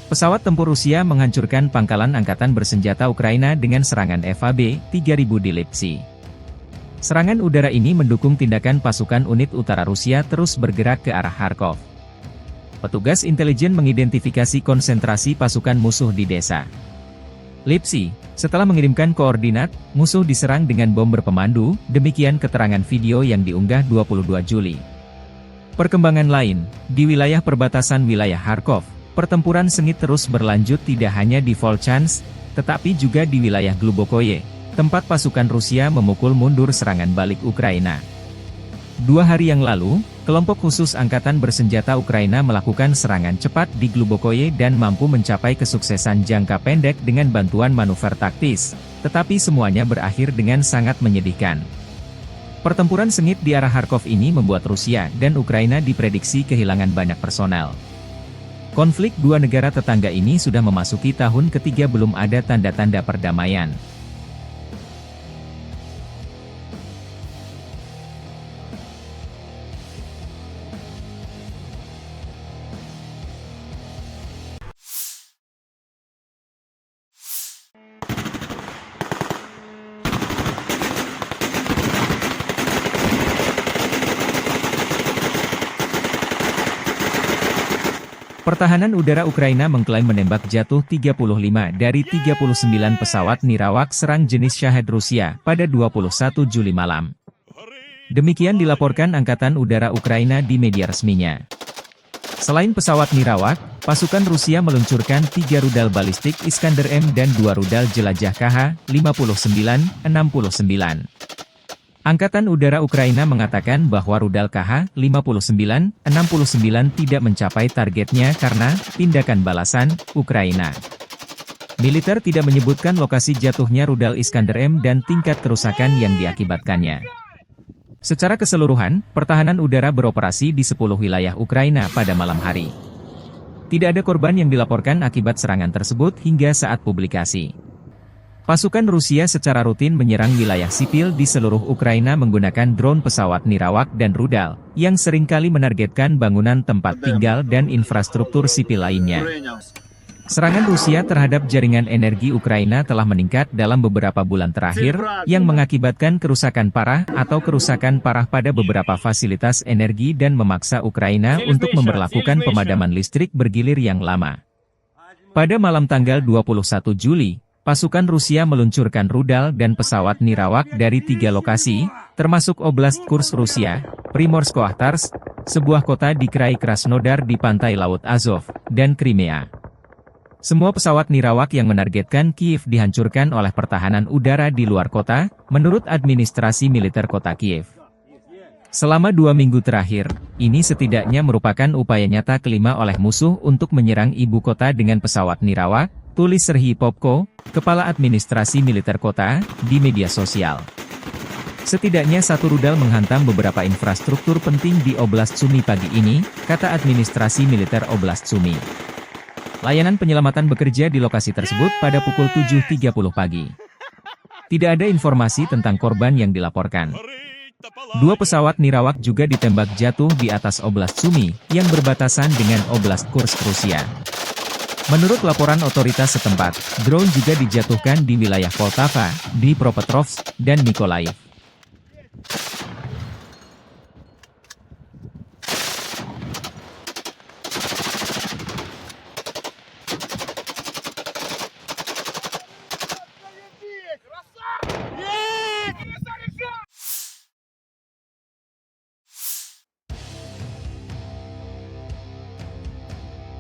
Pesawat tempur Rusia menghancurkan pangkalan angkatan bersenjata Ukraina dengan serangan FAB-3000 di Lipsy. Serangan udara ini mendukung tindakan pasukan unit utara Rusia terus bergerak ke arah Kharkov. Petugas intelijen mengidentifikasi konsentrasi pasukan musuh di desa Lipsy. Setelah mengirimkan koordinat, musuh diserang dengan bom berpemandu, demikian keterangan video yang diunggah 22 Juli. Perkembangan lain, di wilayah perbatasan wilayah Kharkov, pertempuran sengit terus berlanjut tidak hanya di Volchansk, tetapi juga di wilayah Glubokoye, tempat pasukan Rusia memukul mundur serangan balik Ukraina. 2 hari yang lalu, kelompok khusus angkatan bersenjata Ukraina melakukan serangan cepat di Glubokoye dan mampu mencapai kesuksesan jangka pendek dengan bantuan manuver taktis, tetapi semuanya berakhir dengan sangat menyedihkan. Pertempuran sengit di arah Kharkov ini membuat Rusia dan Ukraina diprediksi kehilangan banyak personel. Konflik dua negara tetangga ini sudah memasuki tahun ketiga belum ada tanda-tanda perdamaian. Pertahanan udara Ukraina mengklaim menembak jatuh 35 dari 39 pesawat nirawak serang jenis Shahed Rusia pada 21 Juli malam. Demikian dilaporkan Angkatan Udara Ukraina di media resminya. Selain pesawat nirawak, pasukan Rusia meluncurkan 3 rudal balistik Iskander M dan 2 rudal jelajah KH-59-69. Angkatan Udara Ukraina mengatakan bahwa rudal KH-59-69 tidak mencapai targetnya karena tindakan balasan Ukraina. Militer tidak menyebutkan lokasi jatuhnya rudal Iskander M dan tingkat kerusakan yang diakibatkannya. Secara keseluruhan, pertahanan udara beroperasi di 10 wilayah Ukraina pada malam hari. Tidak ada korban yang dilaporkan akibat serangan tersebut hingga saat publikasi. Pasukan Rusia secara rutin menyerang wilayah sipil di seluruh Ukraina menggunakan drone pesawat nirawak dan rudal, yang seringkali menargetkan bangunan tempat tinggal dan infrastruktur sipil lainnya. Serangan Rusia terhadap jaringan energi Ukraina telah meningkat dalam beberapa bulan terakhir, yang mengakibatkan kerusakan parah atau kerusakan parah pada beberapa fasilitas energi dan memaksa Ukraina untuk memberlakukan pemadaman listrik bergilir yang lama. Pada malam tanggal 21 Juli, pasukan Rusia meluncurkan rudal dan pesawat nirawak dari 3 lokasi, termasuk Oblast Kursk Rusia, Primorsko-Akhtarsk, sebuah kota di Krai Krasnodar di pantai Laut Azov, dan Crimea. Semua pesawat nirawak yang menargetkan Kiev dihancurkan oleh pertahanan udara di luar kota, menurut administrasi militer kota Kiev. Selama 2 minggu terakhir, ini setidaknya merupakan upaya nyata kelima oleh musuh untuk menyerang ibu kota dengan pesawat nirawak, tulis Serhiy Popko, kepala administrasi militer kota, di media sosial. Setidaknya 1 rudal menghantam beberapa infrastruktur penting di Oblast Sumy pagi ini, kata administrasi militer Oblast Sumy. Layanan penyelamatan bekerja di lokasi tersebut pada pukul 7.30 pagi. Tidak ada informasi tentang korban yang dilaporkan. 2 pesawat nirawak juga ditembak jatuh di atas Oblast Sumy, yang berbatasan dengan Oblast Kursk Rusia. Menurut laporan otoritas setempat, drone juga dijatuhkan di wilayah Poltava, Dnipropetrovsk, dan Mykolaiv.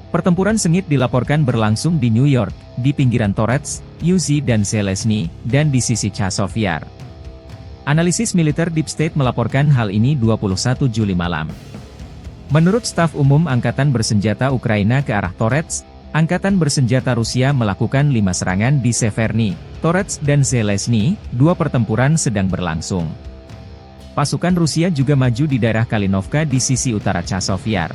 Pertempuran sengit dilaporkan berlangsung di New York, di pinggiran Torets, Uzi dan Zelezny, dan di sisi Chazov Yar. Analisis militer Deep State melaporkan hal ini 21 Juli malam. Menurut staf umum Angkatan Bersenjata Ukraina ke arah Torets, Angkatan Bersenjata Rusia melakukan 5 serangan di Severny, Torets dan Zelezny, 2 pertempuran sedang berlangsung. Pasukan Rusia juga maju di daerah Kalinovka di sisi utara Chazov Yar.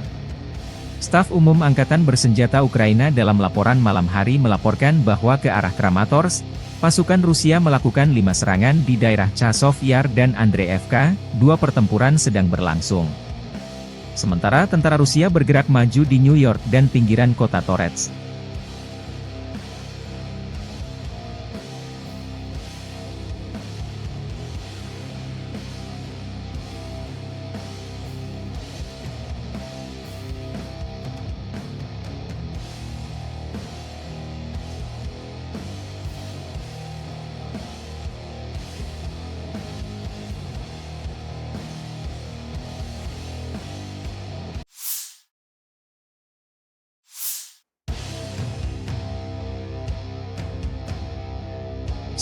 Staf umum Angkatan Bersenjata Ukraina dalam laporan malam hari melaporkan bahwa ke arah Kramatorsk, pasukan Rusia melakukan 5 serangan di daerah Chazov Yar dan Andreevka, 2 pertempuran sedang berlangsung. Sementara tentara Rusia bergerak maju di New York dan pinggiran kota Torets.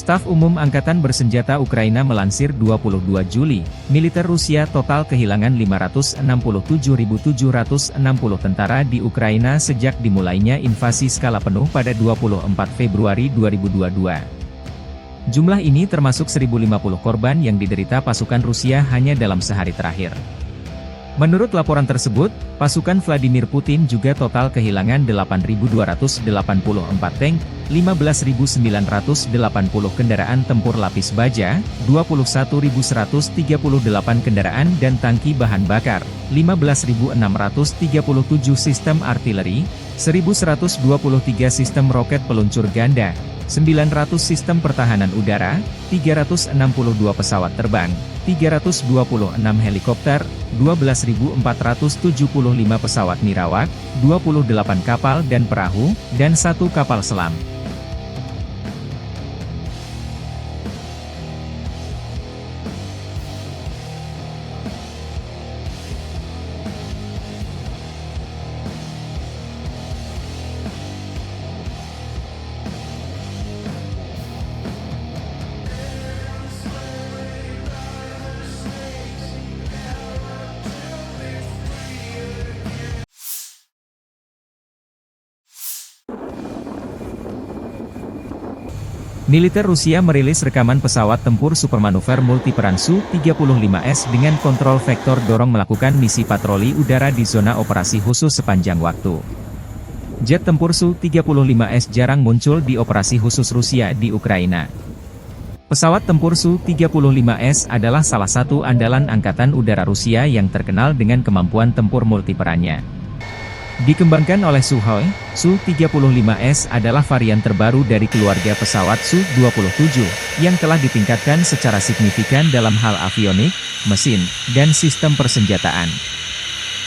Staf Umum Angkatan Bersenjata Ukraina melansir 22 Juli, militer Rusia total kehilangan 567.760 tentara di Ukraina sejak dimulainya invasi skala penuh pada 24 Februari 2022. Jumlah ini termasuk 1.050 korban yang diderita pasukan Rusia hanya dalam sehari terakhir. Menurut laporan tersebut, pasukan Vladimir Putin juga total kehilangan 8.284 tank, 15.980 kendaraan tempur lapis baja, 21.138 kendaraan dan tangki bahan bakar, 15.637 sistem artileri, 1.123 sistem roket peluncur ganda, 900 sistem pertahanan udara, 362 pesawat terbang, 326 helikopter, 12.475 pesawat nirawak, 28 kapal dan perahu, dan 1 kapal selam. Militer Rusia merilis rekaman pesawat tempur supermanuver multiperan Su-35S dengan kontrol vektor dorong melakukan misi patroli udara di zona operasi khusus sepanjang waktu. Jet tempur Su-35S jarang muncul di operasi khusus Rusia di Ukraina. Pesawat tempur Su-35S adalah salah satu andalan Angkatan Udara Rusia yang terkenal dengan kemampuan tempur multiperannya. Dikembangkan oleh Sukhoi, Su-35S adalah varian terbaru dari keluarga pesawat Su-27, yang telah ditingkatkan secara signifikan dalam hal avionik, mesin, dan sistem persenjataan.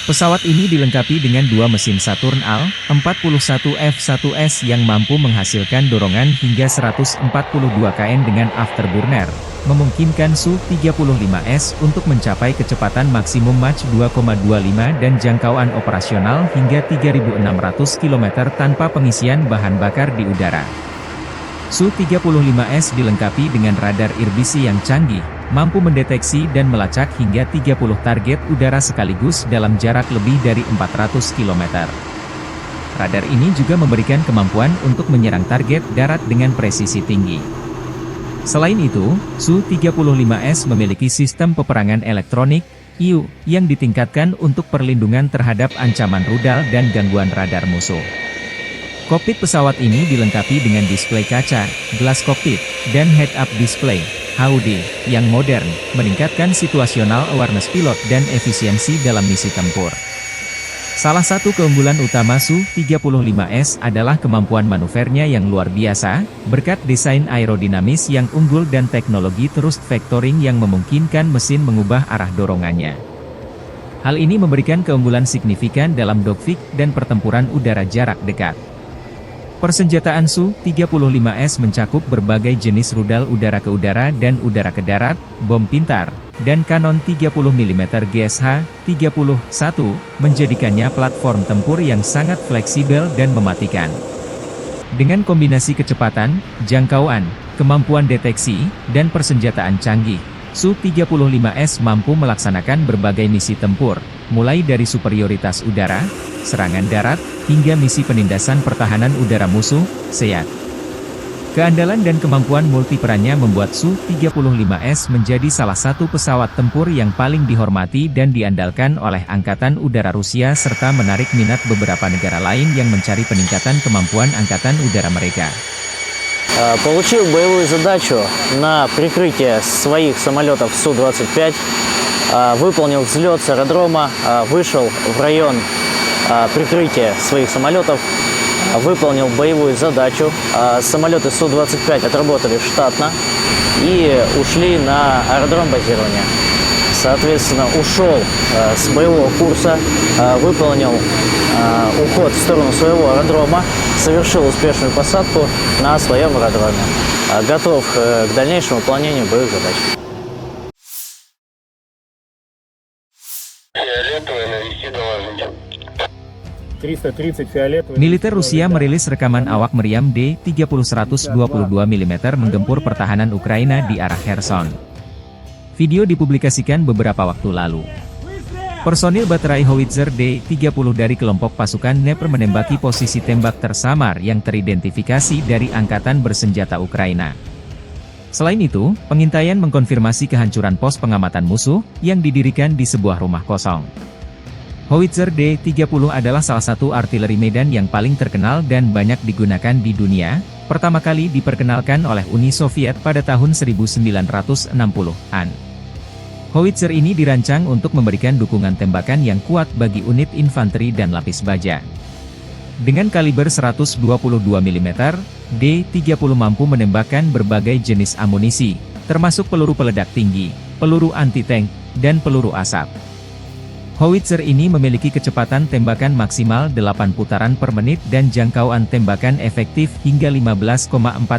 Pesawat ini dilengkapi dengan 2 mesin Saturn Al-41F1S yang mampu menghasilkan dorongan hingga 142 kN dengan afterburner, memungkinkan Su-35S untuk mencapai kecepatan maksimum Mach 2,25 dan jangkauan operasional hingga 3.600 km tanpa pengisian bahan bakar di udara. Su-35S dilengkapi dengan radar irbisi yang canggih, mampu mendeteksi dan melacak hingga 30 target udara sekaligus dalam jarak lebih dari 400 km. Radar ini juga memberikan kemampuan untuk menyerang target darat dengan presisi tinggi. Selain itu, Su-35S memiliki sistem peperangan elektronik, IU, yang ditingkatkan untuk perlindungan terhadap ancaman rudal dan gangguan radar musuh. Kokpit pesawat ini dilengkapi dengan display kaca, gelas kokpit, dan head-up display, HUD, yang modern, meningkatkan situational awareness pilot dan efisiensi dalam misi tempur. Salah satu keunggulan utama Su-35S adalah kemampuan manuvernya yang luar biasa, berkat desain aerodinamis yang unggul dan teknologi thrust vectoring yang memungkinkan mesin mengubah arah dorongannya. Hal ini memberikan keunggulan signifikan dalam dogfight dan pertempuran udara jarak dekat. Persenjataan Su-35S mencakup berbagai jenis rudal udara ke udara dan udara ke darat, bom pintar, dan kanon 30 mm GSH-31, menjadikannya platform tempur yang sangat fleksibel dan mematikan. Dengan kombinasi kecepatan, jangkauan, kemampuan deteksi, dan persenjataan canggih, Su-35S mampu melaksanakan berbagai misi tempur, mulai dari superioritas udara, serangan darat, hingga misi penindasan pertahanan udara musuh, SEAD. Keandalan dan kemampuan multiperannya membuat Su-35S menjadi salah satu pesawat tempur yang paling dihormati dan diandalkan oleh Angkatan Udara Rusia serta menarik minat beberapa negara lain yang mencari peningkatan kemampuan Angkatan Udara mereka. Получил боевую задачу на прикрытие своих самолетов Су-25, выполнил взлет с аэродрома, вышел в район прикрытия своих самолетов, выполнил боевую задачу. Самолеты Су-25 отработали штатно и ушли на аэродром базирования. Соответственно, ушел с боевого курса, выполнил уход в сторону своего аэродрома, совершил успешную посадку на своем аэродроме. Готов к дальнейшему выполнению боевых задач. Militer Rusia merilis rekaman awak meriam D-30-122 mm menggempur pertahanan Ukraina di arah Kherson. Video dipublikasikan beberapa waktu lalu. Personil baterai howitzer D-30 dari kelompok pasukan Dnepr menembaki posisi tembak tersamar yang teridentifikasi dari Angkatan Bersenjata Ukraina. Selain itu, pengintaian mengkonfirmasi kehancuran pos pengamatan musuh yang didirikan di sebuah rumah kosong. Howitzer D-30 adalah salah satu artileri medan yang paling terkenal dan banyak digunakan di dunia, pertama kali diperkenalkan oleh Uni Soviet pada tahun 1960-an. Howitzer ini dirancang untuk memberikan dukungan tembakan yang kuat bagi unit infanteri dan lapis baja. Dengan kaliber 122 mm, D-30 mampu menembakkan berbagai jenis amunisi, termasuk peluru peledak tinggi, peluru anti-tank, dan peluru asap. Howitzer ini memiliki kecepatan tembakan maksimal 8 putaran per menit dan jangkauan tembakan efektif hingga 15,4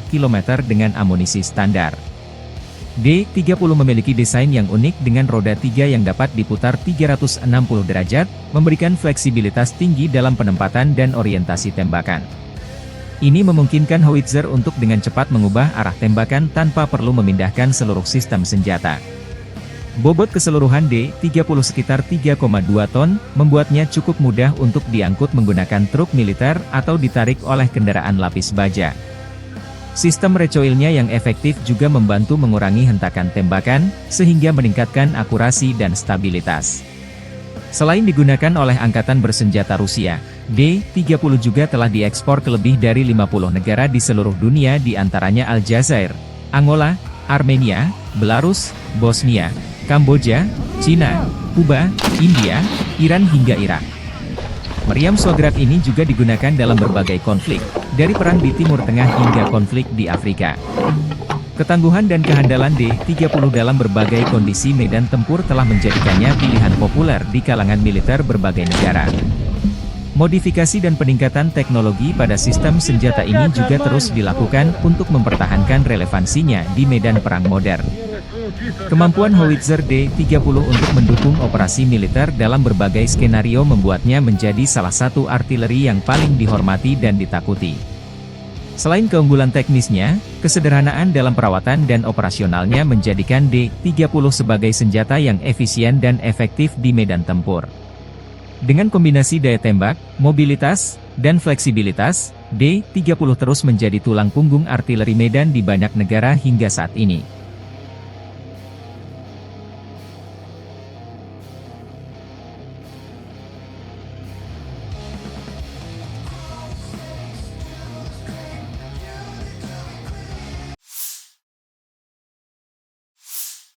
km dengan amunisi standar. D-30 memiliki desain yang unik dengan roda 3 yang dapat diputar 360 derajat, memberikan fleksibilitas tinggi dalam penempatan dan orientasi tembakan. Ini memungkinkan howitzer untuk dengan cepat mengubah arah tembakan tanpa perlu memindahkan seluruh sistem senjata. Bobot keseluruhan D-30 sekitar 3,2 ton, membuatnya cukup mudah untuk diangkut menggunakan truk militer atau ditarik oleh kendaraan lapis baja. Sistem recoilnya yang efektif juga membantu mengurangi hentakan tembakan, sehingga meningkatkan akurasi dan stabilitas. Selain digunakan oleh Angkatan Bersenjata Rusia, D-30 juga telah diekspor ke lebih dari 50 negara di seluruh dunia di antaranya Aljazair, Angola, Armenia, Belarus, Bosnia, Kamboja, Cina, Kuba, India, Iran hingga Irak. Meriam Swagrat ini juga digunakan dalam berbagai konflik, dari perang di Timur Tengah hingga konflik di Afrika. Ketangguhan dan kehandalan D-30 dalam berbagai kondisi medan tempur telah menjadikannya pilihan populer di kalangan militer berbagai negara. Modifikasi dan peningkatan teknologi pada sistem senjata ini juga terus dilakukan untuk mempertahankan relevansinya di medan perang modern. Kemampuan howitzer D-30 untuk mendukung operasi militer dalam berbagai skenario membuatnya menjadi salah satu artileri yang paling dihormati dan ditakuti. Selain keunggulan teknisnya, kesederhanaan dalam perawatan dan operasionalnya menjadikan D-30 sebagai senjata yang efisien dan efektif di medan tempur. Dengan kombinasi daya tembak, mobilitas, dan fleksibilitas, D-30 terus menjadi tulang punggung artileri medan di banyak negara hingga saat ini.